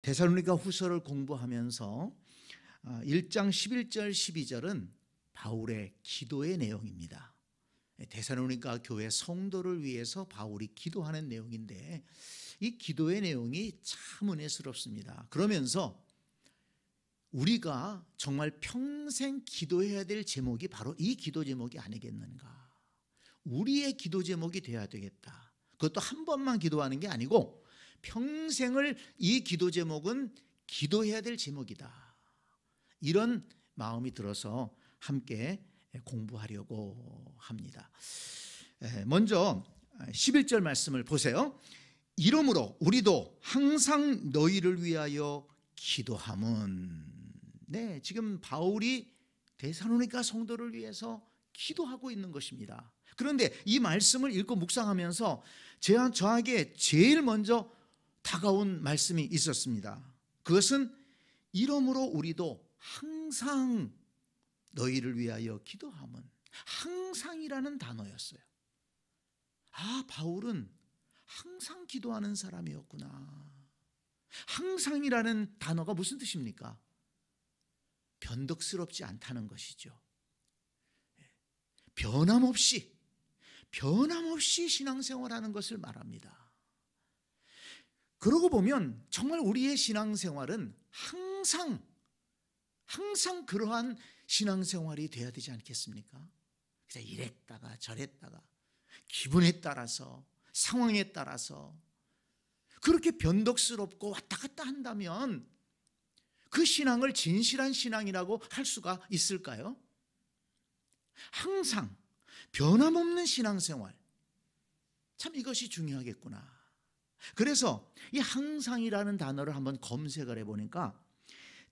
데살로니가 후서를 공부하면서 1장 11절 12절은 바울의 기도의 내용입니다. 데살로니가 교회 성도를 위해서 바울이 기도하는 내용인데 이 기도의 내용이 참 은혜스럽습니다. 그러면서 우리가 정말 평생 기도해야 될 제목이 바로 이 기도 제목이 아니겠는가. 우리의 기도 제목이 되어야 되겠다. 그것도 한 번만 기도하는 게 아니고 평생을 이 기도 제목은 기도해야 될 제목이다. 이런 마음이 들어서 함께 공부하려고 합니다. 먼저 11절 말씀을 보세요. 이러므로 우리도 항상 너희를 위하여 기도함은. 네, 지금 바울이 데살로니가 성도를 위해서 기도하고 있는 것입니다. 그런데 이 말씀을 읽고 묵상하면서 저에게 제일 먼저 다가온 말씀이 있었습니다. 그것은 이러므로 우리도 항상 너희를 위하여 기도함은. 항상이라는 단어였어요. 바울은 항상 기도하는 사람이었구나. 항상이라는 단어가 무슨 뜻입니까? 변덕스럽지 않다는 것이죠. 변함없이 신앙생활하는 것을 말합니다. 그러고 보면 정말 우리의 신앙생활은 항상 그러한 신앙생활이 돼야 되지 않겠습니까? 그래서 이랬다가 저랬다가 기분에 따라서 상황에 따라서 그렇게 변덕스럽고 왔다 갔다 한다면 그 신앙을 진실한 신앙이라고 할 수가 있을까요? 항상 변함없는 신앙생활, 참 이것이 중요하겠구나. 그래서 이 항상이라는 단어를 한번 검색을 해보니까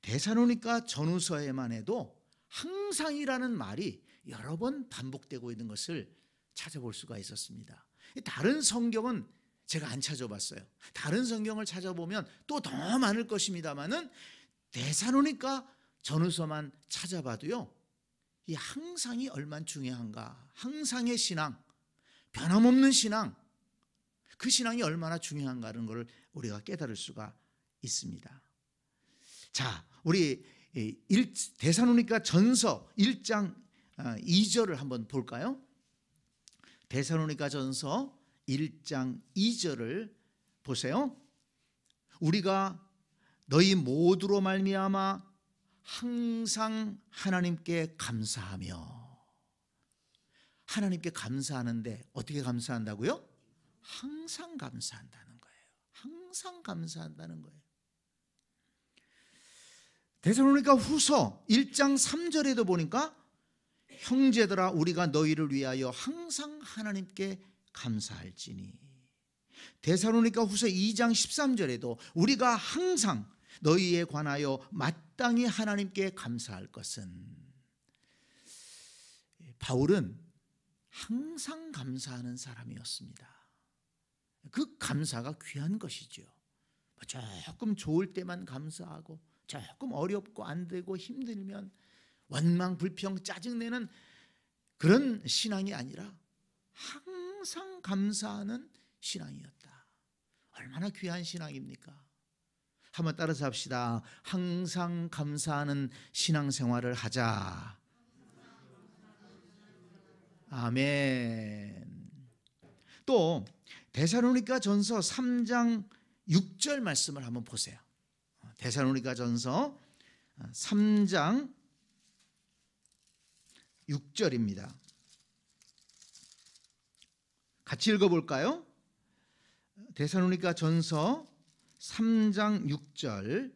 데살로니가 전후서에만 해도 항상이라는 말이 여러 번 반복되고 있는 것을 찾아볼 수가 있었습니다. 다른 성경은 제가 안 찾아봤어요. 다른 성경을 찾아보면 또 더 많을 것입니다만은 데살로니가 전후서만 찾아봐도요, 이 항상이 얼마나 중요한가, 항상의 신앙, 변함없는 신앙, 그 신앙이 얼마나 중요한가는 것을 우리가 깨달을 수가 있습니다. 자, 우리 데살로니가 전서 1장 2절을 한번 볼까요? 데살로니가 전서 1장 2절을 보세요. 우리가 너희 모두로 말미암아 항상 하나님께 감사하며. 하나님께 감사하는데 어떻게 감사한다고요? 항상 감사한다는 거예요. 항상 감사한다는 거예요. 데살로니가 후서 1장 3절에도 보니까 형제들아 우리가 너희를 위하여 항상 하나님께 감사할지니. 데살로니가 후서 2장 13절에도 우리가 항상 너희에 관하여 마땅히 하나님께 감사할 것은. 바울은 항상 감사하는 사람이었습니다. 그 감사가 귀한 것이죠. 조금 좋을 때만 감사하고 조금 어렵고 안 되고 힘들면 원망, 불평, 짜증내는 그런 신앙이 아니라 항상 감사하는 신앙이었다. 얼마나 귀한 신앙입니까? 한번 따라서 합시다. 항상 감사하는 신앙생활을 하자. 아멘. 또 데살로니가 전서 3장 6절 말씀을 한번 보세요. 데살로니가 전서 3장 6절입니다. 같이 읽어볼까요? 데살로니가 전서 3장 6절.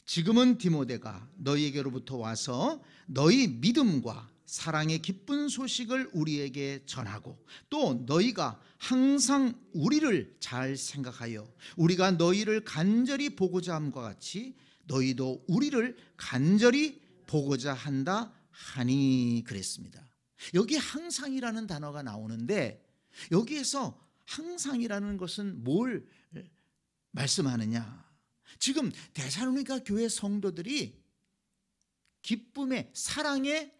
지금은 디모데가 너희에게로부터 와서 너희 믿음과 사랑의 기쁜 소식을 우리에게 전하고 또 너희가 항상 우리를 잘 생각하여 우리가 너희를 간절히 보고자 함과 같이 너희도 우리를 간절히 보고자 한다 하니 그랬습니다. 여기 항상이라는 단어가 나오는데 여기에서 항상이라는 것은 뭘 말씀하느냐? 지금 데살로니가 교회 성도들이 기쁨의, 사랑의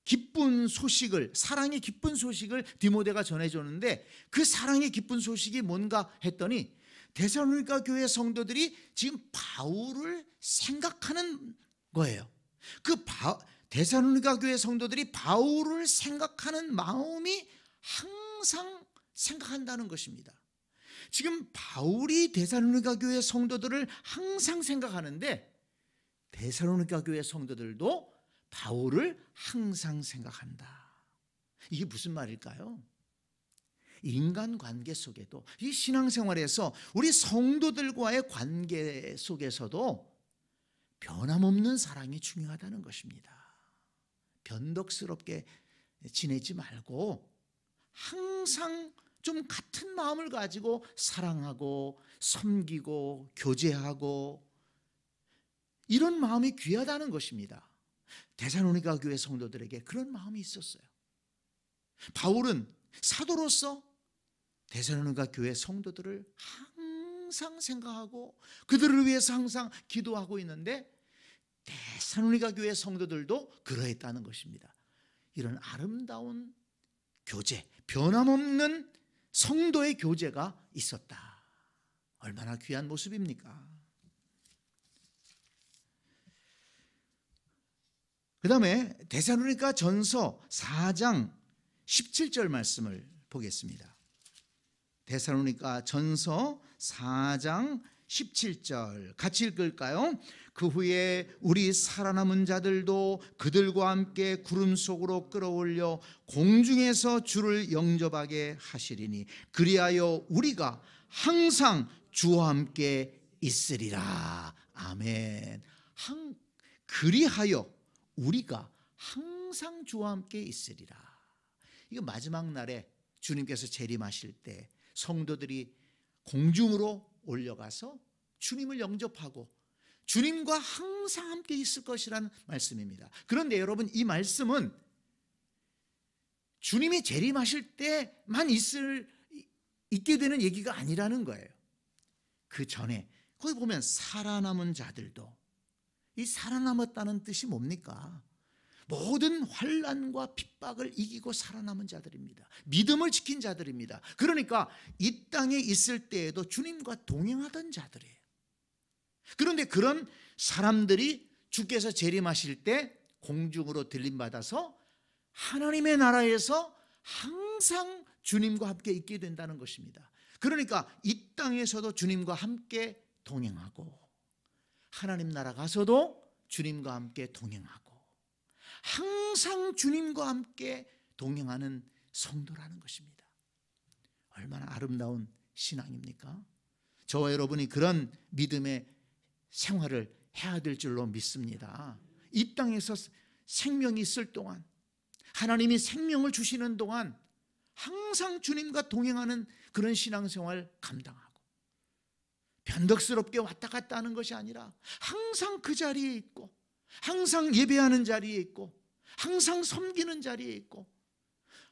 기쁜 소식을, 사랑의 기쁜 소식을 디모데가 전해줬는데 그 사랑의 기쁜 소식이 뭔가 했더니 데살로니가 교회 성도들이 지금 바울을 생각하는 거예요. 데살로니가 교회 성도들이 바울을 생각하는 마음이 항상 생각한다는 것입니다. 지금 바울이 데살로니가 교회 성도들을 항상 생각하는데 데살로니가 교회 성도들도 바울을 항상 생각한다. 이게 무슨 말일까요? 인간관계 속에도, 이 신앙생활에서 우리 성도들과의 관계 속에서도 변함없는 사랑이 중요하다는 것입니다. 변덕스럽게 지내지 말고 항상 좀 같은 마음을 가지고 사랑하고 섬기고 교제하고, 이런 마음이 귀하다는 것입니다. 데살로니가 교회 성도들에게 그런 마음이 있었어요. 바울은 사도로서 데살로니가 교회 성도들을 항상 생각하고 그들을 위해서 항상 기도하고 있는데, 데살로니가 교회 성도들도 그러했다는 것입니다. 이런 아름다운 교제, 변함없는 성도의 교제가 있었다. 얼마나 귀한 모습입니까? 그 다음에 데살로니가 전서 4장 17절 말씀을 보겠습니다. 데살로니가 전서 4장 17절 같이 읽을까요? 그 후에 우리 살아남은 자들도 그들과 함께 구름 속으로 끌어올려 공중에서 주를 영접하게 하시리니 그리하여 우리가 항상 주와 함께 있으리라. 아멘. 그리하여 우리가 항상 주와 함께 있으리라. 이거 마지막 날에 주님께서 재림하실 때 성도들이 공중으로 올려가서 주님을 영접하고 주님과 항상 함께 있을 것이라는 말씀입니다. 그런데 여러분, 이 말씀은 주님이 재림하실 때만 있게 되는 얘기가 아니라는 거예요. 그 전에 거기 보면 살아남은 자들도, 이 살아남았다는 뜻이 뭡니까? 모든 환난과 핍박을 이기고 살아남은 자들입니다. 믿음을 지킨 자들입니다. 그러니까 이 땅에 있을 때에도 주님과 동행하던 자들이에요. 그런데 그런 사람들이 주께서 재림하실 때 공중으로 들림받아서 하나님의 나라에서 항상 주님과 함께 있게 된다는 것입니다. 그러니까 이 땅에서도 주님과 함께 동행하고, 하나님 나라 가서도 주님과 함께 동행하고, 항상 주님과 함께 동행하는 성도라는 것입니다. 얼마나 아름다운 신앙입니까? 저와 여러분이 그런 믿음의 생활을 해야 될 줄로 믿습니다. 이 땅에서 생명이 있을 동안, 하나님이 생명을 주시는 동안 항상 주님과 동행하는 그런 신앙생활 감당하고, 변덕스럽게 왔다 갔다 하는 것이 아니라 항상 그 자리에 있고, 항상 예배하는 자리에 있고, 항상 섬기는 자리에 있고,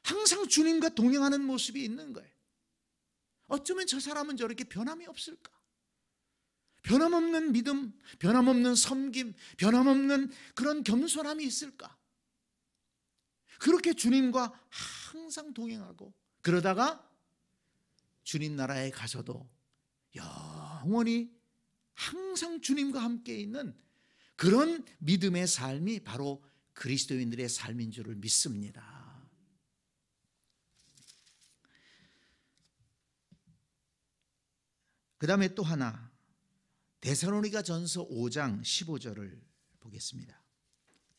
항상 주님과 동행하는 모습이 있는 거예요. 어쩌면 저 사람은 저렇게 변함이 없을까? 변함없는 믿음, 변함없는 섬김, 변함없는 그런 겸손함이 있을까? 그렇게 주님과 항상 동행하고, 그러다가 주님 나라에 가서도 영원히 항상 주님과 함께 있는 그런 믿음의 삶이 바로 그리스도인들의 삶인 줄을 믿습니다. 그 다음에 또 하나, 데살로니가 전서 5장 15절을 보겠습니다.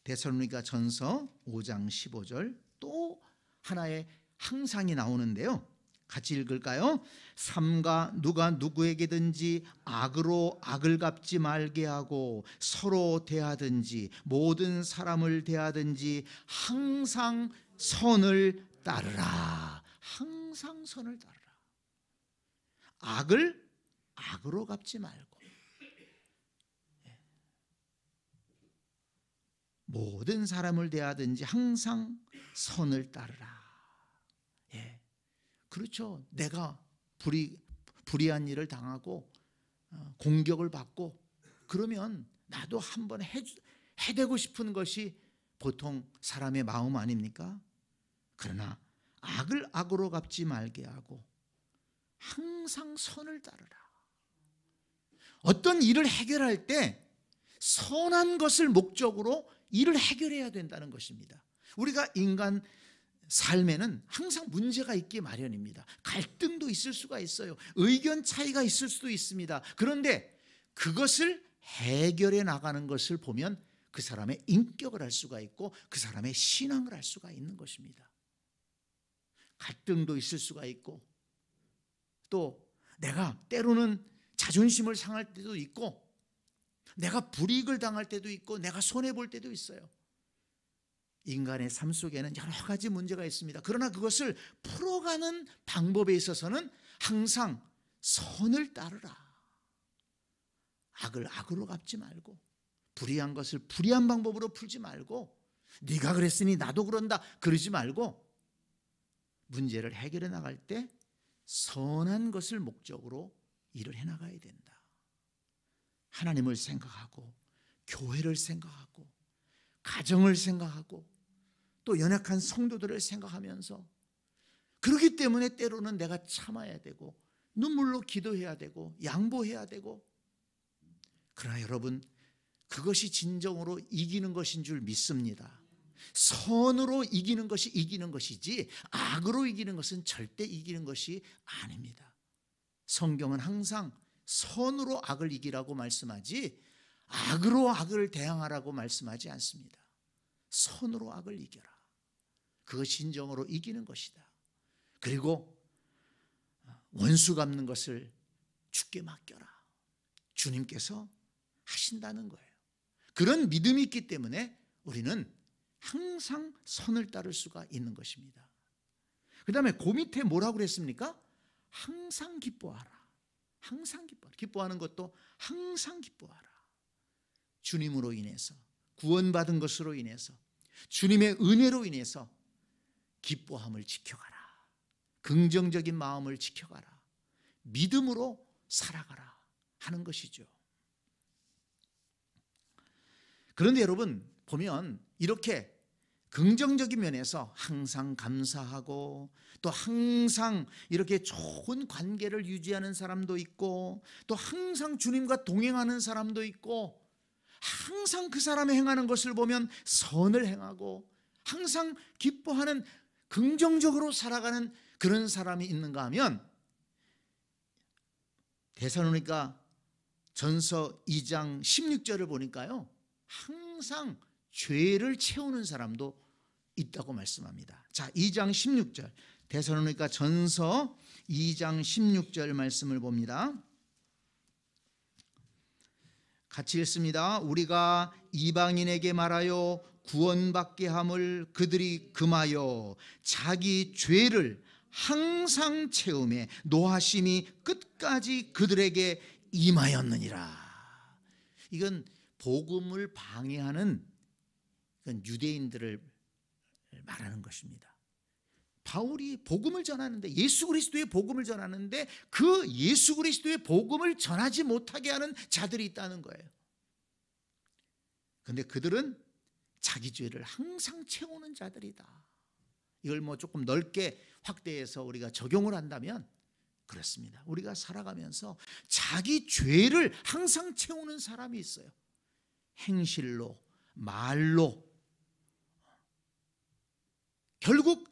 데살로니가 전서 5장 15절, 또 하나의 항상이 나오는데요. 같이 읽을까요? 삼가 누가 누구에게든지 악으로 악을 갚지 말게 하고 서로 대하든지 모든 사람을 대하든지 항상 선을 따르라. 항상 선을 따르라. 악을 악으로 갚지 말고 모든 사람을 대하든지 항상 선을 따르라. 예. 그렇죠. 내가 불의한 일을 당하고 공격을 받고 그러면 나도 한번 해대고 싶은 것이 보통 사람의 마음 아닙니까? 그러나 악을 악으로 갚지 말게 하고 항상 선을 따르라. 어떤 일을 해결할 때 선한 것을 목적으로 일을 해결해야 된다는 것입니다. 우리가 인간 삶에는 항상 문제가 있기 마련입니다. 갈등도 있을 수가 있어요. 의견 차이가 있을 수도 있습니다. 그런데 그것을 해결해 나가는 것을 보면 그 사람의 인격을 알 수가 있고 그 사람의 신앙을 알 수가 있는 것입니다. 갈등도 있을 수가 있고 또 내가 때로는 자존심을 상할 때도 있고 내가 불이익을 당할 때도 있고 내가 손해볼 때도 있어요. 인간의 삶 속에는 여러 가지 문제가 있습니다. 그러나 그것을 풀어가는 방법에 있어서는 항상 선을 따르라. 악을 악으로 갚지 말고 불의한 것을 불의한 방법으로 풀지 말고 네가 그랬으니 나도 그런다 그러지 말고 문제를 해결해 나갈 때 선한 것을 목적으로 일을 해나가야 된다. 하나님을 생각하고 교회를 생각하고 가정을 생각하고 또 연약한 성도들을 생각하면서 그렇기 때문에 때로는 내가 참아야 되고 눈물로 기도해야 되고 양보해야 되고 그러나 여러분 그것이 진정으로 이기는 것인 줄 믿습니다. 선으로 이기는 것이 이기는 것이지 악으로 이기는 것은 절대 이기는 것이 아닙니다. 성경은 항상 선으로 악을 이기라고 말씀하지 악으로 악을 대항하라고 말씀하지 않습니다. 선으로 악을 이겨라. 그것이 진정으로 이기는 것이다. 그리고 원수 갚는 것을 주께 맡겨라. 주님께서 하신다는 거예요. 그런 믿음이 있기 때문에 우리는 항상 선을 따를 수가 있는 것입니다. 그 다음에 그 밑에 뭐라고 그랬습니까? 항상 기뻐하라. 항상 기뻐하라. 기뻐하는 것도 항상 기뻐하라. 주님으로 인해서 구원받은 것으로 인해서 주님의 은혜로 인해서 기뻐함을 지켜가라. 긍정적인 마음을 지켜가라. 믿음으로 살아가라 하는 것이죠. 그런데 여러분 보면 이렇게 긍정적인 면에서 항상 감사하고 또 항상 이렇게 좋은 관계를 유지하는 사람도 있고 또 항상 주님과 동행하는 사람도 있고 항상 그 사람이 행하는 것을 보면 선을 행하고 항상 기뻐하는 긍정적으로 살아가는 그런 사람이 있는가 하면 데살로니가 전서 2장 16절을 보니까요 항상 죄를 채우는 사람도 있다고 말씀합니다. 자, 2장 16절 데살로니가 전서 2장 16절 말씀을 봅니다. 같이 읽습니다. 우리가 이방인에게 말하여 구원받게 함을 그들이 금하여 자기 죄를 항상 채우매 노하심이 끝까지 그들에게 임하였느니라. 이건 복음을 방해하는 유대인들을 말하는 것입니다. 바울이 복음을 전하는데 예수 그리스도의 복음을 전하는데 그 예수 그리스도의 복음을 전하지 못하게 하는 자들이 있다는 거예요. 그런데 그들은 자기 죄를 항상 채우는 자들이다. 이걸 뭐 조금 넓게 확대해서 우리가 적용을 한다면 그렇습니다. 우리가 살아가면서 자기 죄를 항상 채우는 사람이 있어요. 행실로, 말로. 결국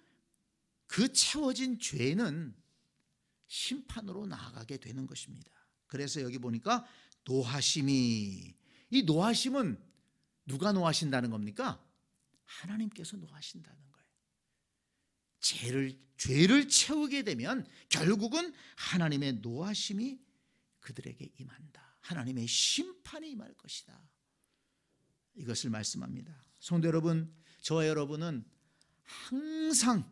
그 채워진 죄는 심판으로 나아가게 되는 것입니다. 그래서 여기 보니까 노하심이, 이 노하심은 누가 노하신다는 겁니까? 하나님께서 노하신다는 거예요. 죄를 채우게 되면 결국은 하나님의 노하심이 그들에게 임한다. 하나님의 심판이 임할 것이다. 이것을 말씀합니다. 성도 여러분, 저와 여러분은 항상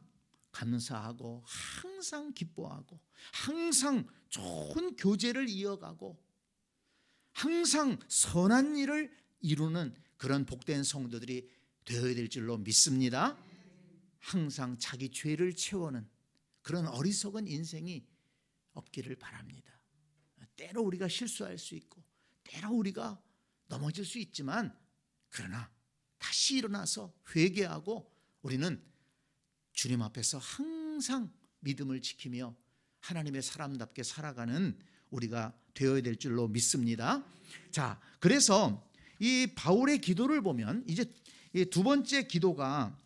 감사하고 항상 기뻐하고 항상 좋은 교제를 이어가고 항상 선한 일을 이루는 그런 복된 성도들이 되어야 될 줄로 믿습니다. 항상 자기 죄를 채우는 그런 어리석은 인생이 없기를 바랍니다. 때로 우리가 실수할 수 있고 때로 우리가 넘어질 수 있지만 그러나 다시 일어나서 회개하고 우리는 주님 앞에서 항상 믿음을 지키며 하나님의 사람답게 살아가는 우리가 되어야 될 줄로 믿습니다. 자, 그래서 이 바울의 기도를 보면 이제 이 두 번째 기도가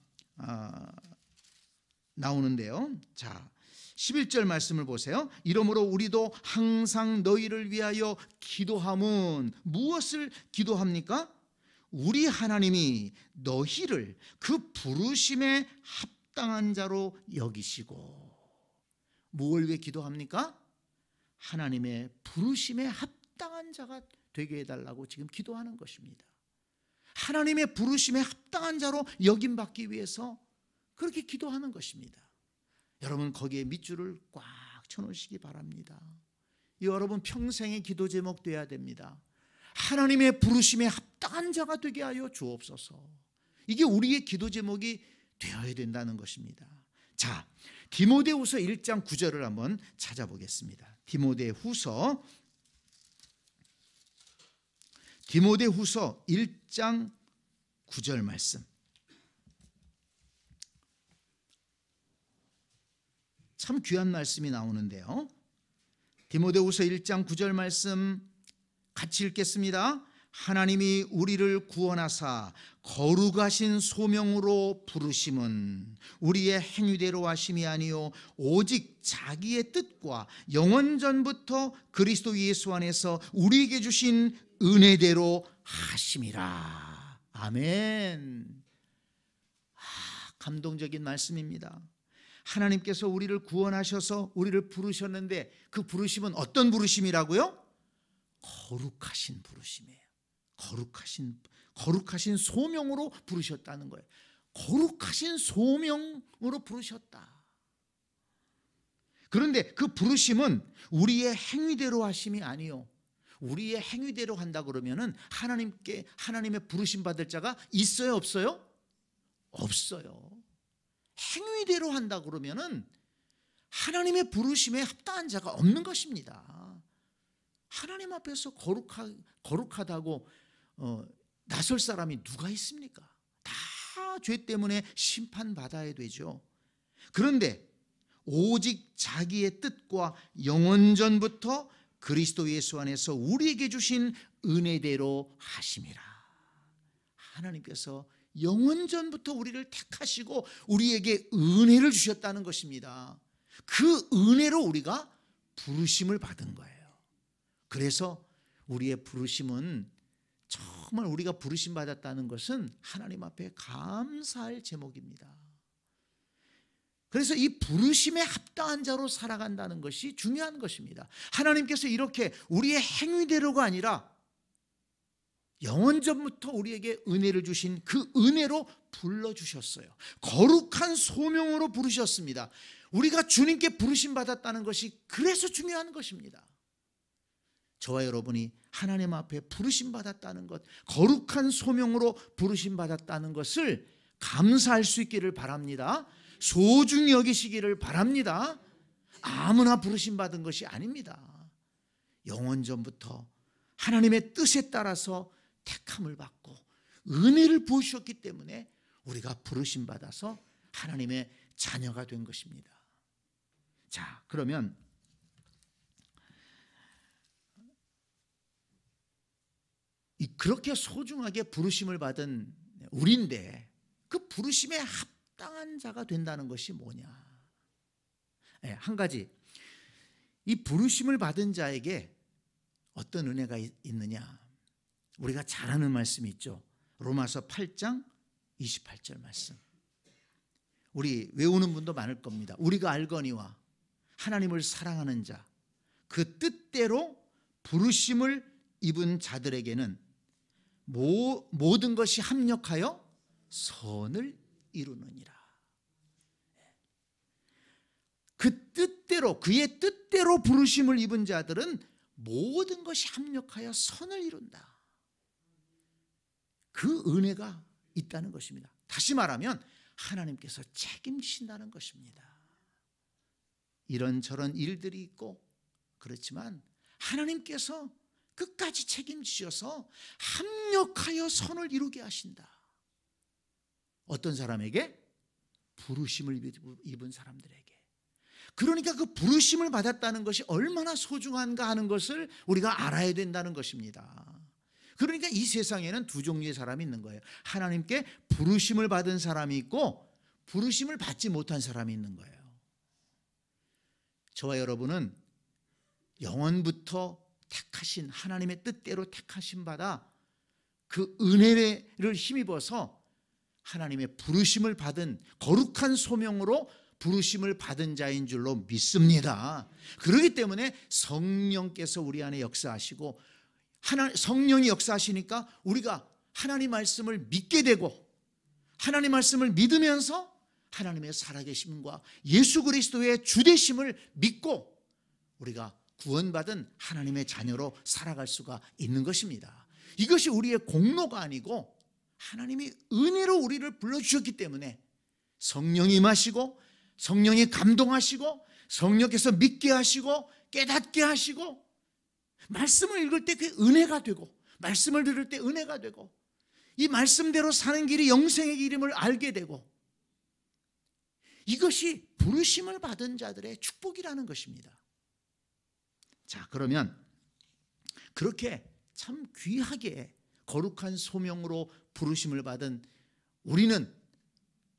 나오는데요. 자, 11절 말씀을 보세요. 이러므로 우리도 항상 너희를 위하여 기도함은 무엇을 기도합니까? 우리 하나님이 너희를 그 부르심에 합당한 자로 여기시고. 무엇을 위해 기도합니까? 하나님의 부르심에 합당한 자가 되게 해달라고 지금 기도하는 것입니다. 하나님의 부르심에 합당한 자로 여김받기 위해서 그렇게 기도하는 것입니다. 여러분 거기에 밑줄을 꽉 쳐놓으시기 바랍니다. 여러분 평생의 기도 제목 되어야 됩니다. 하나님의 부르심에 합당한 자가 되게 하여 주옵소서. 이게 우리의 기도 제목이 되어야 된다는 것입니다. 자, 디모데후서 1장 9절을 한번 찾아보겠습니다. 디모데후서 1장 9절 말씀. 참 귀한 말씀이 나오는데요. 디모데후서 1장 9절 말씀 같이 읽겠습니다. 하나님이 우리를 구원하사 거룩하신 소명으로 부르심은 우리의 행위대로 하심이 아니요 오직 자기의 뜻과 영원 전부터 그리스도 예수 안에서 우리에게 주신 은혜대로 하심이라. 아멘. 감동적인 말씀입니다. 하나님께서 우리를 구원하셔서 우리를 부르셨는데 그 부르심은 어떤 부르심이라고요? 거룩하신 부르심이에요. 거룩하신 소명으로 부르셨다는 거예요. 거룩하신 소명으로 부르셨다. 그런데 그 부르심은 우리의 행위대로 하심이 아니요. 우리의 행위대로 한다 그러면은 하나님의 부르심 받을 자가 있어요, 없어요? 없어요. 행위대로 한다 그러면은 하나님의 부르심에 합당한 자가 없는 것입니다. 하나님 앞에서 거룩하다고 나설 사람이 누가 있습니까? 다 죄 때문에 심판받아야 되죠. 그런데 오직 자기의 뜻과 영원전부터 그리스도 예수 안에서 우리에게 주신 은혜대로 하심이라. 하나님께서 영원전부터 우리를 택하시고 우리에게 은혜를 주셨다는 것입니다. 그 은혜로 우리가 부르심을 받은 거예요. 그래서 우리의 부르심은 정말 우리가 부르심 받았다는 것은 하나님 앞에 감사할 제목입니다. 그래서 이 부르심에 합당한 자로 살아간다는 것이 중요한 것입니다. 하나님께서 이렇게 우리의 행위대로가 아니라 영원전부터 우리에게 은혜를 주신 그 은혜로 불러주셨어요. 거룩한 소명으로 부르셨습니다. 우리가 주님께 부르심 받았다는 것이 그래서 중요한 것입니다. 저와 여러분이 하나님 앞에 부르심 받았다는 것, 거룩한 소명으로 부르심 받았다는 것을 감사할 수 있기를 바랍니다. 소중히 여기시기를 바랍니다. 아무나 부르심 받은 것이 아닙니다. 영원전부터 하나님의 뜻에 따라서 택함을 받고 은혜를 부으셨기 때문에 우리가 부르심 받아서 하나님의 자녀가 된 것입니다. 자, 그러면 그렇게 소중하게 부르심을 받은 우리인데 그 부르심에 합당한 자가 된다는 것이 뭐냐? 한 가지, 이 부르심을 받은 자에게 어떤 은혜가 있느냐? 우리가 잘 아는 말씀이 있죠. 로마서 8장 28절 말씀. 우리 외우는 분도 많을 겁니다. 우리가 알거니와 하나님을 사랑하는 자, 그 뜻대로 부르심을 입은 자들에게는 모든 것이 합력하여 선을 이루느니라. 그 뜻대로, 그의 뜻대로 부르심을 입은 자들은 모든 것이 합력하여 선을 이룬다. 그 은혜가 있다는 것입니다. 다시 말하면 하나님께서 책임지신다는 것입니다. 이런저런 일들이 있고 그렇지만 하나님께서 끝까지 책임지셔서 합력하여 선을 이루게 하신다. 어떤 사람에게? 부르심을 입은 사람들에게. 그러니까 그 부르심을 받았다는 것이 얼마나 소중한가 하는 것을 우리가 알아야 된다는 것입니다. 그러니까 이 세상에는 두 종류의 사람이 있는 거예요. 하나님께 부르심을 받은 사람이 있고 부르심을 받지 못한 사람이 있는 거예요. 저와 여러분은 영원부터 택하신 하나님의 뜻대로 택하심 받아 그 은혜를 힘입어서 하나님의 부르심을 받은 거룩한 소명으로 부르심을 받은 자인 줄로 믿습니다. 그렇기 때문에 성령께서 우리 안에 역사하시고 성령이 역사하시니까 우리가 하나님 말씀을 믿게 되고 하나님 말씀을 믿으면서 하나님의 살아계심과 예수 그리스도의 주되심을 믿고 우리가 구원받은 하나님의 자녀로 살아갈 수가 있는 것입니다. 이것이 우리의 공로가 아니고 하나님이 은혜로 우리를 불러주셨기 때문에 성령이 임하시고 성령이 감동하시고 성령께서 믿게 하시고 깨닫게 하시고 말씀을 읽을 때 그게 은혜가 되고 말씀을 들을 때 은혜가 되고 이 말씀대로 사는 길이 영생의 길임을 알게 되고 이것이 부르심을 받은 자들의 축복이라는 것입니다. 자, 그러면 그렇게 참 귀하게 거룩한 소명으로 부르심을 받은 우리는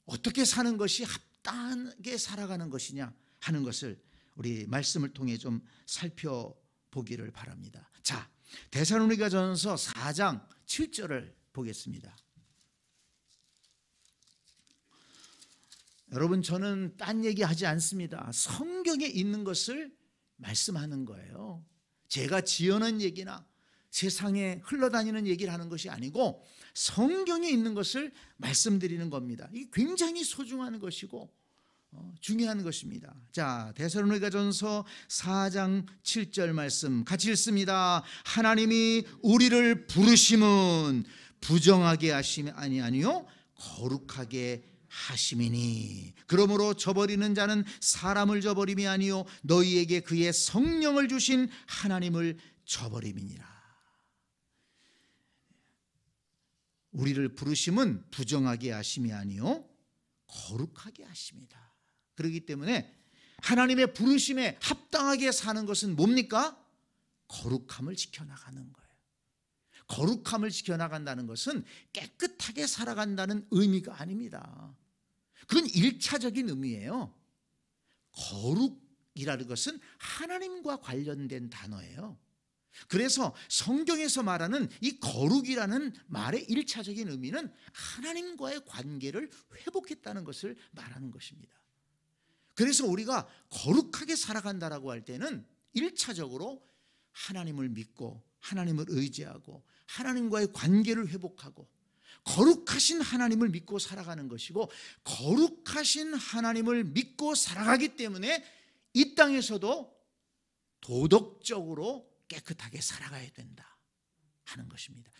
어떻게 사는 것이 합당하게 살아가는 것이냐 하는 것을 우리 말씀을 통해 좀 살펴보기를 바랍니다. 자, 데살로니가전서 4장 7절을 보겠습니다. 여러분, 저는 딴 얘기하지 않습니다. 성경에 있는 것을 말씀하는 거예요. 제가 지어낸 얘기나 세상에 흘러다니는 얘기를 하는 것이 아니고 성경에 있는 것을 말씀드리는 겁니다. 이게 굉장히 소중한 것이고 중요한 것입니다. 자, 데살로니가전서 4장 7절 말씀 같이 읽습니다. 하나님이 우리를 부르심은 부정하게 하심이 아니요 거룩하게 하심이니 그러므로 저버리는 자는 사람을 저버림이 아니요 너희에게 그의 성령을 주신 하나님을 저버림이니라. 우리를 부르심은 부정하게 하심이 아니요 거룩하게 하심이다. 그렇기 때문에 하나님의 부르심에 합당하게 사는 것은 뭡니까? 거룩함을 지켜나가는 거예요. 거룩함을 지켜나간다는 것은 깨끗하게 살아간다는 의미가 아닙니다. 그건 1차적인 의미예요. 거룩이라는 것은 하나님과 관련된 단어예요. 그래서 성경에서 말하는 이 거룩이라는 말의 1차적인 의미는 하나님과의 관계를 회복했다는 것을 말하는 것입니다. 그래서 우리가 거룩하게 살아간다라고 할 때는 1차적으로 하나님을 믿고 하나님을 의지하고 하나님과의 관계를 회복하고 거룩하신 하나님을 믿고 살아가는 것이고 거룩하신 하나님을 믿고 살아가기 때문에 이 땅에서도 도덕적으로 깨끗하게 살아가야 된다 하는 것입니다.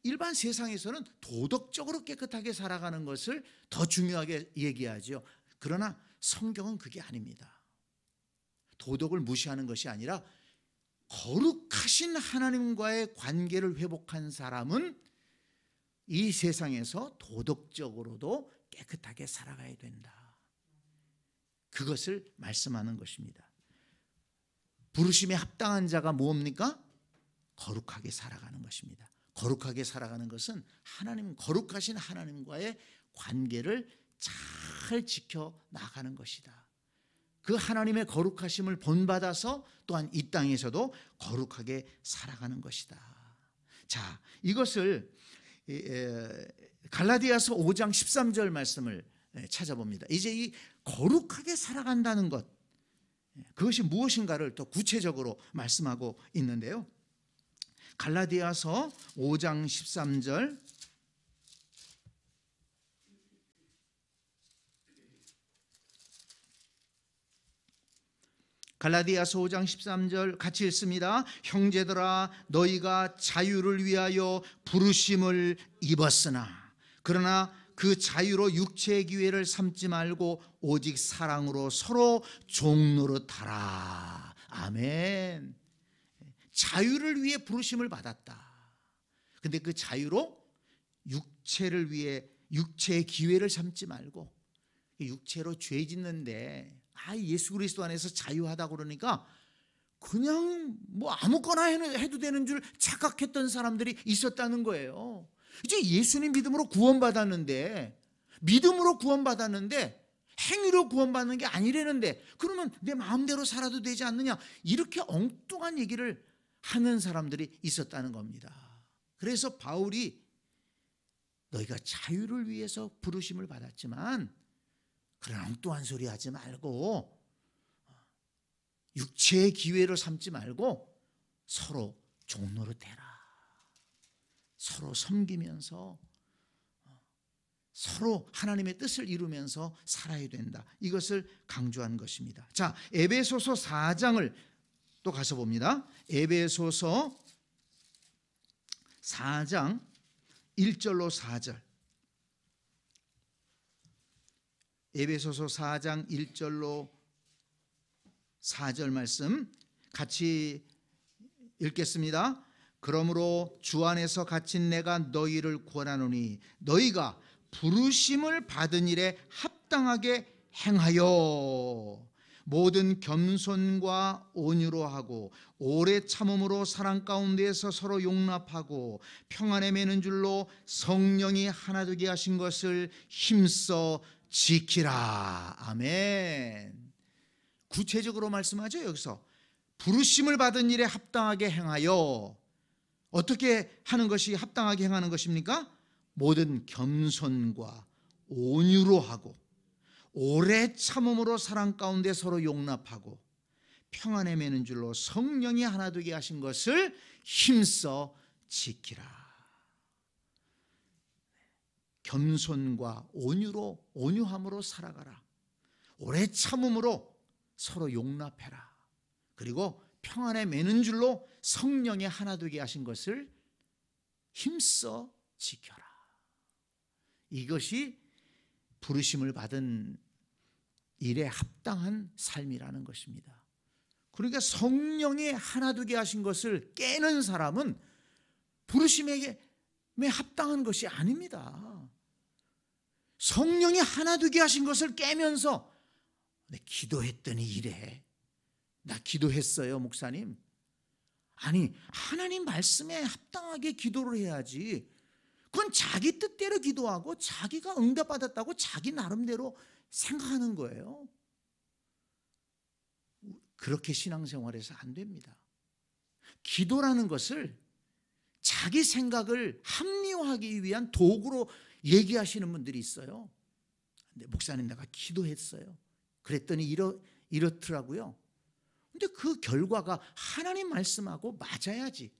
일반 세상에서는 도덕적으로 깨끗하게 살아가는 것을 더 중요하게 얘기하죠. 그러나 성경은 그게 아닙니다. 도덕을 무시하는 것이 아니라 거룩하신 하나님과의 관계를 회복한 사람은 이 세상에서 도덕적으로도 깨끗하게 살아가야 된다. 그것을 말씀하는 것입니다. 부르심에 합당한 자가 뭡니까? 거룩하게 살아가는 것입니다. 거룩하게 살아가는 것은 거룩하신 하나님과의 관계를 잘 지켜나가는 것이다. 그 하나님의 거룩하심을 본받아서 또한 이 땅에서도 거룩하게 살아가는 것이다. 자, 이것을 갈라디아서 5장 13절 말씀을 찾아봅니다. 이제 이 거룩하게 살아간다는 것, 그것이 무엇인가를 더 구체적으로 말씀하고 있는데요. 갈라디아서 5장 13절 갈라디아서 5장 13절 같이 읽습니다. 형제들아 너희가 자유를 위하여 부르심을 입었으나 그러나 그 자유로 육체의 기회를 삼지 말고 오직 사랑으로 서로 종노릇하라. 아멘. 자유를 위해 부르심을 받았다. 근데 그 자유로 육체를 위해 육체의 기회를 삼지 말고 육체로 죄 짓는데 예수 그리스도 안에서 자유하다 그러니까 그냥 뭐 아무거나 해도 되는 줄 착각했던 사람들이 있었다는 거예요. 이제 예수님 믿음으로 구원받았는데, 행위로 구원받는 게 아니라는데, 그러면 내 마음대로 살아도 되지 않느냐, 이렇게 엉뚱한 얘기를 하는 사람들이 있었다는 겁니다. 그래서 바울이 너희가 자유를 위해서 부르심을 받았지만 그런 엉뚱한 소리 하지 말고, 육체의 기회를 삼지 말고 서로 종노릇해라. 서로 섬기면서 서로 하나님의 뜻을 이루면서 살아야 된다. 이것을 강조한 것입니다. 자, 에베소서 4장을 또 가서 봅니다. 에베소서 4장 1절로 4절. 에베소서 4장 1절로 4절 말씀 같이 읽겠습니다. 그러므로 주 안에서 갇힌 내가 너희를 권하노니 너희가 부르심을 받은 일에 합당하게 행하여 모든 겸손과 온유로 하고 오래 참음으로 사랑 가운데에서 서로 용납하고 평안에 매는 줄로 성령이 하나 되게 하신 것을 힘써 지키라. 아멘. 구체적으로 말씀하죠. 여기서 부르심을 받은 일에 합당하게 행하여, 어떻게 하는 것이 합당하게 행하는 것입니까? 모든 겸손과 온유로 하고 오래 참음으로 사랑 가운데 서로 용납하고 평안에 매는 줄로 성령이 하나 되게 하신 것을 힘써 지키라. 겸손과 온유함으로 살아가라. 오래 참음으로 서로 용납해라. 그리고 평안에 매는 줄로 성령이 하나 되게 하신 것을 힘써 지켜라. 이것이 부르심을 받은 일에 합당한 삶이라는 것입니다. 그러니까 성령이 하나 되게 하신 것을 깨는 사람은 부르심에 합당한 것이 아닙니다. 성령이 하나 되게 하신 것을 깨면서 기도했더니 이래. 나 기도했어요, 목사님. 아니, 하나님 말씀에 합당하게 기도를 해야지. 그건 자기 뜻대로 기도하고 자기가 응답받았다고 자기 나름대로 생각하는 거예요. 그렇게 신앙생활에서 안 됩니다. 기도라는 것을 자기 생각을 합리화하기 위한 도구로 얘기하시는 분들이 있어요. 근데 목사님, 내가 기도했어요. 그랬더니 이렇더라고요. 근데 그 결과가 하나님 말씀하고 맞아야지.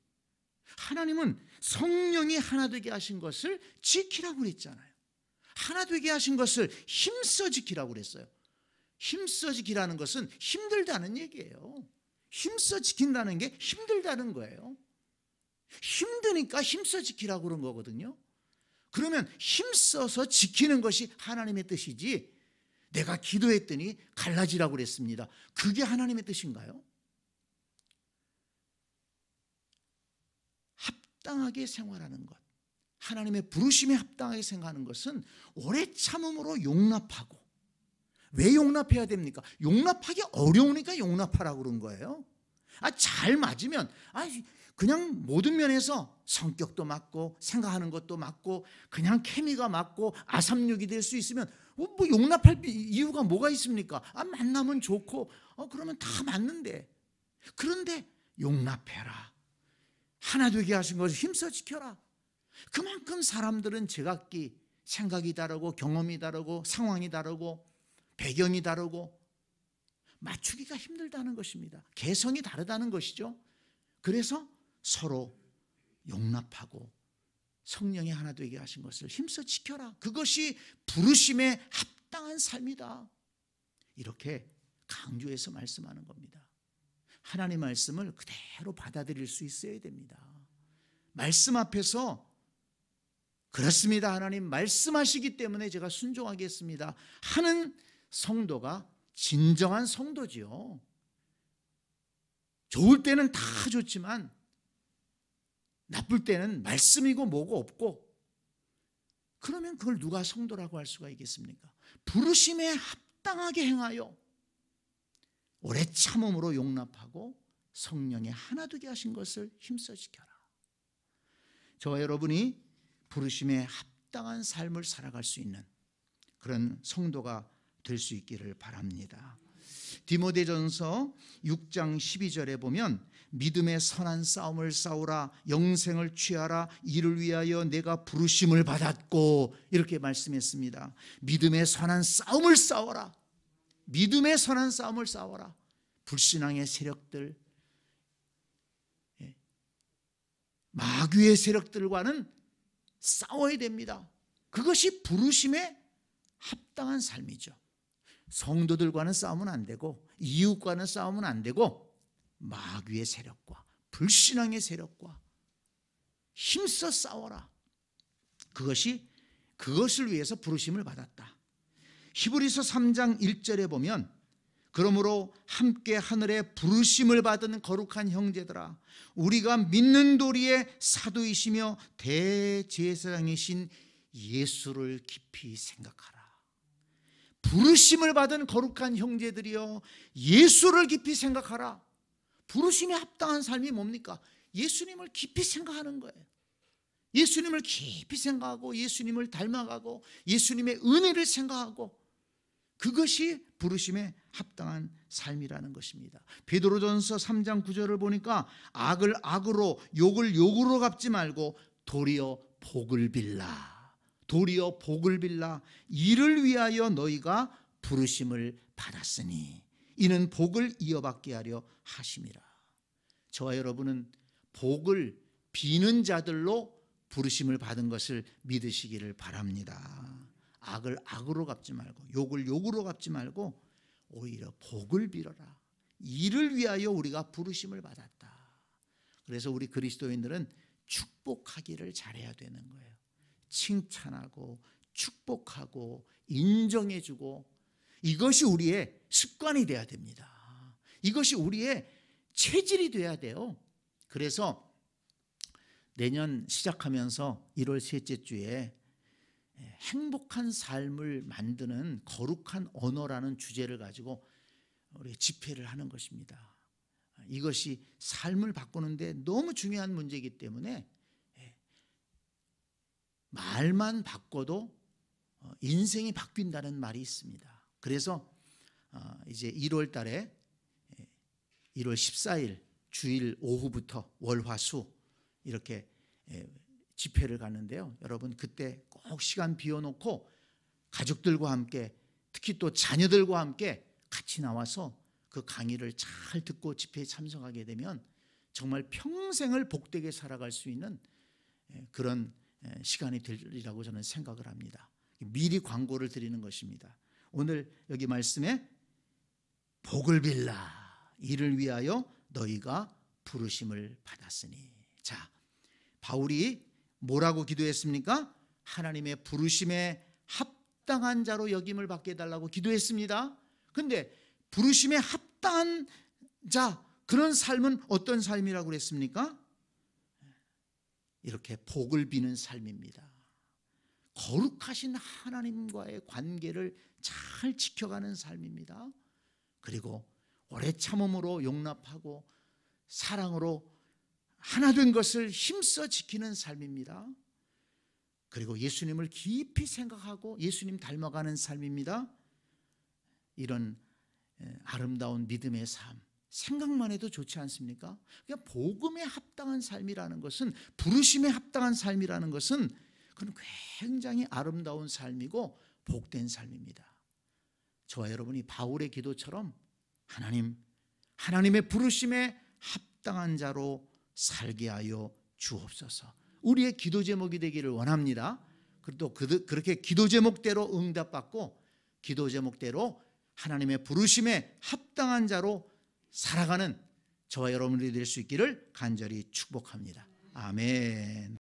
하나님은 성령이 하나 되게 하신 것을 지키라고 그랬잖아요. 하나 되게 하신 것을 힘써 지키라고 그랬어요. 힘써 지키라는 것은 힘들다는 얘기예요. 힘써 지킨다는 게 힘들다는 거예요. 힘드니까 힘써 지키라고 그런 거거든요. 그러면 힘써서 지키는 것이 하나님의 뜻이지, 내가 기도했더니 갈라지라고 그랬습니다. 그게 하나님의 뜻인가요? 합당하게 생활하는 것, 하나님의 부르심에 합당하게 생각하는 것은 오래 참음으로 용납하고. 왜 용납해야 됩니까? 용납하기 어려우니까 용납하라고 그런 거예요. 잘 맞으면 그냥 모든 면에서 성격도 맞고 생각하는 것도 맞고 그냥 케미가 맞고 아삼육이 될 수 있으면 뭐 용납할 이유가 뭐가 있습니까? 만나면 좋고 그러면 다 맞는데. 그런데 용납해라. 하나 되게 하신 것을 힘써 지켜라. 그만큼 사람들은 제각기 생각이 다르고 경험이 다르고 상황이 다르고 배경이 다르고 맞추기가 힘들다는 것입니다. 개성이 다르다는 것이죠. 그래서 서로 용납하고 성령이 하나 되게 하신 것을 힘써 지켜라. 그것이 부르심에 합당한 삶이다. 이렇게 강조해서 말씀하는 겁니다. 하나님의 말씀을 그대로 받아들일 수 있어야 됩니다. 말씀 앞에서 그렇습니다, 하나님 말씀하시기 때문에 제가 순종하겠습니다 하는 성도가 진정한 성도지요. 좋을 때는 다 좋지만 나쁠 때는 말씀이고 뭐고 없고, 그러면 그걸 누가 성도라고 할 수가 있겠습니까? 부르심에 합당하게 행하여 오래 참음으로 용납하고 성령에 하나 되게 하신 것을 힘써 지켜라. 저와 여러분이 부르심에 합당한 삶을 살아갈 수 있는 그런 성도가 될 수 있기를 바랍니다. 디모데전서 6장 12절에 보면 믿음의 선한 싸움을 싸우라, 영생을 취하라, 이를 위하여 내가 부르심을 받았고, 이렇게 말씀했습니다. 믿음의 선한 싸움을 싸워라. 믿음의 선한 싸움을 싸워라. 불신앙의 세력들, 마귀의 세력들과는 싸워야 됩니다. 그것이 부르심에 합당한 삶이죠. 성도들과는 싸우면 안 되고, 이웃과는 싸우면 안 되고, 마귀의 세력과 불신앙의 세력과 힘써 싸워라. 그것을 위해서 부르심을 받았다. 히브리서 3장 1절에 보면 그러므로 함께 하늘에 부르심을 받은 거룩한 형제들아, 우리가 믿는 도리의 사도이시며 대제사장이신 예수를 깊이 생각하라. 부르심을 받은 거룩한 형제들이여, 예수를 깊이 생각하라. 부르심에 합당한 삶이 뭡니까? 예수님을 깊이 생각하는 거예요. 예수님을 깊이 생각하고 예수님을 닮아가고 예수님의 은혜를 생각하고, 그것이 부르심에 합당한 삶이라는 것입니다. 베드로전서 3장 9절을 보니까 악을 악으로 욕을 욕으로 갚지 말고 도리어 복을 빌라. 도리어 복을 빌라. 이를 위하여 너희가 부르심을 받았으니 이는 복을 이어받게 하려 하심이라. 저와 여러분은 복을 비는 자들로 부르심을 받은 것을 믿으시기를 바랍니다. 악을 악으로 갚지 말고 욕을 욕으로 갚지 말고 오히려 복을 빌어라. 이를 위하여 우리가 부르심을 받았다. 그래서 우리 그리스도인들은 축복하기를 잘해야 되는 거예요. 칭찬하고 축복하고 인정해주고, 이것이 우리의 습관이 돼야 됩니다. 이것이 우리의 체질이 돼야 돼요. 그래서 내년 시작하면서 1월 셋째 주에 행복한 삶을 만드는 거룩한 언어라는 주제를 가지고 우리 집회를 하는 것입니다. 이것이 삶을 바꾸는데 너무 중요한 문제이기 때문에 말만 바꿔도 인생이 바뀐다는 말이 있습니다. 그래서 이제 1월 달에 1월 14일 주일 오후부터 월화수 이렇게 집회를 가는데요. 여러분 그때 꼭 시간 비워놓고 가족들과 함께, 특히 또 자녀들과 함께 같이 나와서 그 강의를 잘 듣고 집회에 참석하게 되면 정말 평생을 복되게 살아갈 수 있는 그런 시간이 되리라고 저는 생각을 합니다. 미리 광고를 드리는 것입니다. 오늘 여기 말씀에 복을 빌라, 이를 위하여 너희가 부르심을 받았으니. 자, 바울이 뭐라고 기도했습니까? 하나님의 부르심에 합당한 자로 여김을 받게 해달라고 기도했습니다. 그런데 부르심에 합당한 자, 그런 삶은 어떤 삶이라고 그랬습니까? 이렇게 복을 비는 삶입니다. 거룩하신 하나님과의 관계를 잘 지켜가는 삶입니다. 그리고 오래 참음으로 용납하고 사랑으로 하나 된 것을 힘써 지키는 삶입니다. 그리고 예수님을 깊이 생각하고 예수님 닮아가는 삶입니다. 이런 아름다운 믿음의 삶, 생각만 해도 좋지 않습니까? 그러니까 복음에 합당한 삶이라는 것은, 부르심에 합당한 삶이라는 것은 그건 굉장히 아름다운 삶이고 복된 삶입니다. 저와 여러분이 바울의 기도처럼 하나님의 부르심에 합당한 자로 살게 하여 주옵소서. 우리의 기도 제목이 되기를 원합니다. 그리고 그렇게 기도 제목대로 응답받고 기도 제목대로 하나님의 부르심에 합당한 자로 살아가는 저와 여러분들이 될 수 있기를 간절히 축복합니다. 아멘.